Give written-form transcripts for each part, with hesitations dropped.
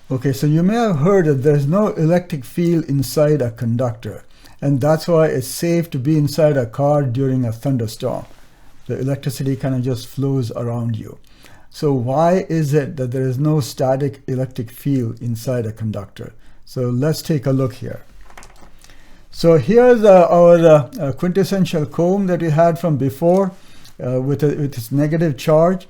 Okay, so you may have heard that there's no electric field inside a conductor, and that's why it's safe to be inside a car during a thunderstorm. The electricity kind of just flows around you. So why is it that there is no static electric field inside a conductor? So let's take a look here. So here's our quintessential comb that we had from before with its negative charge.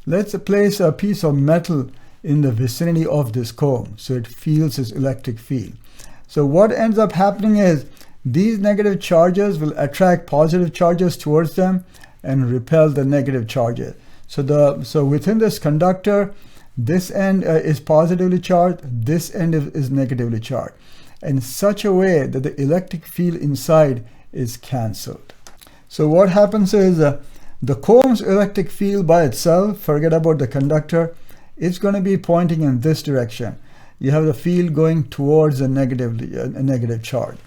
Let's place a piece of metal in the vicinity of this comb so it feels its electric field. So what ends up happening is these negative charges will attract positive charges towards them and repel the negative charges. So within this conductor, this end is positively charged, this end is negatively charged, in such a way that the electric field inside is cancelled. So what happens is the comb's electric field by itself, forget about the conductor, it's going to be pointing in this direction. You have the field going towards a negative charge.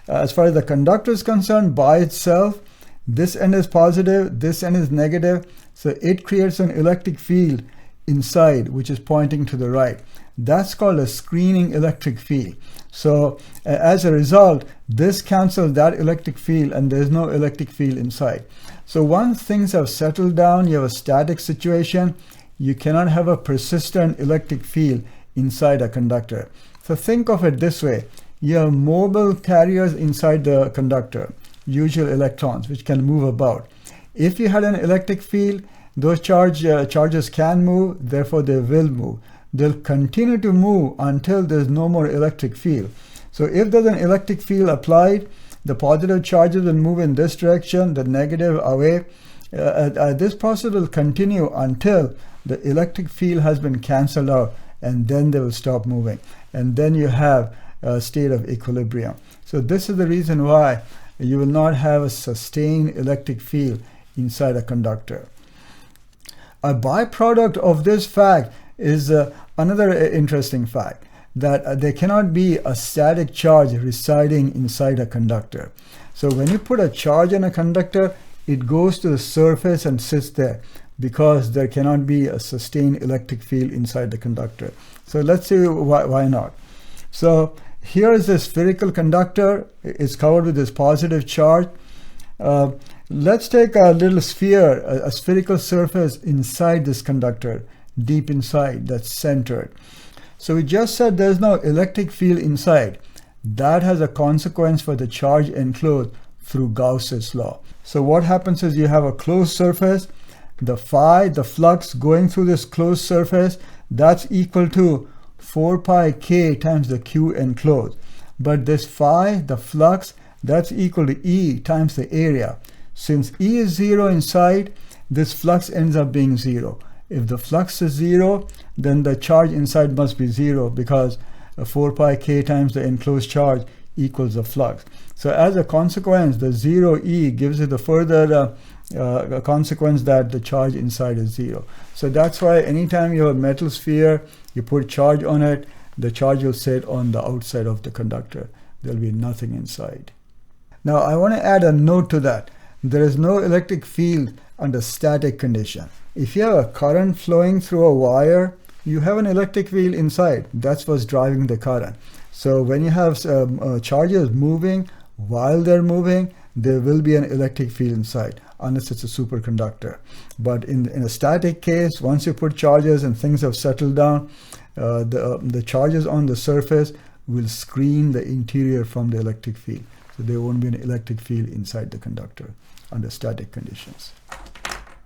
As far as the conductor is concerned, by itself, this end is positive, this end is negative, so it creates an electric field inside which is pointing to the right. That's called a screening electric field. So as a result, this cancels that electric field and there's no electric field inside. So once things have settled down, you have a static situation, you cannot have a persistent electric field inside a conductor. So think of it this way. You have mobile carriers inside the conductor, usual electrons, which can move about. If you had an electric field, those charges can move, therefore they will move. They'll continue to move until there's no more electric field. So if there's an electric field applied, the positive charges will move in this direction, the negative away. This process will continue until the electric field has been cancelled out, and then they will stop moving. And then you have a state of equilibrium. So this is the reason why you will not have a sustained electric field inside a conductor. A byproduct of this fact is another interesting fact, that there cannot be a static charge residing inside a conductor. So when you put a charge on a conductor, it goes to the surface and sits there because there cannot be a sustained electric field inside the conductor. So let's see why not. So here is a spherical conductor. It's covered with this positive charge. Let's take a little sphere, a spherical surface inside this conductor, deep inside, that's centered. So we just said there's no electric field inside. That has a consequence for the charge enclosed through Gauss's law. So what happens is you have a closed surface. The phi, the flux going through this closed surface, that's equal to 4 pi k times the q enclosed. But this phi, the flux, that's equal to E times the area. Since E is 0 inside, this flux ends up being 0. If the flux is 0, then the charge inside must be 0 because 4 pi k times the enclosed charge equals the flux. So as a consequence, the 0 E gives it the further consequence that the charge inside is 0. So that's why anytime you have a metal sphere, you put charge on it, the charge will sit on the outside of the conductor. There'll be nothing inside. Now I want to add a note to that. There is no electric field under static condition. If you have a current flowing through a wire, you have an electric field inside. That's what's driving the current. So when you have charges moving, while they're moving, there will be an electric field inside, unless it's a superconductor. But in a static case, once you put charges and things have settled down, the charges on the surface will screen the interior from the electric field. So there won't be an electric field inside the conductor under static conditions.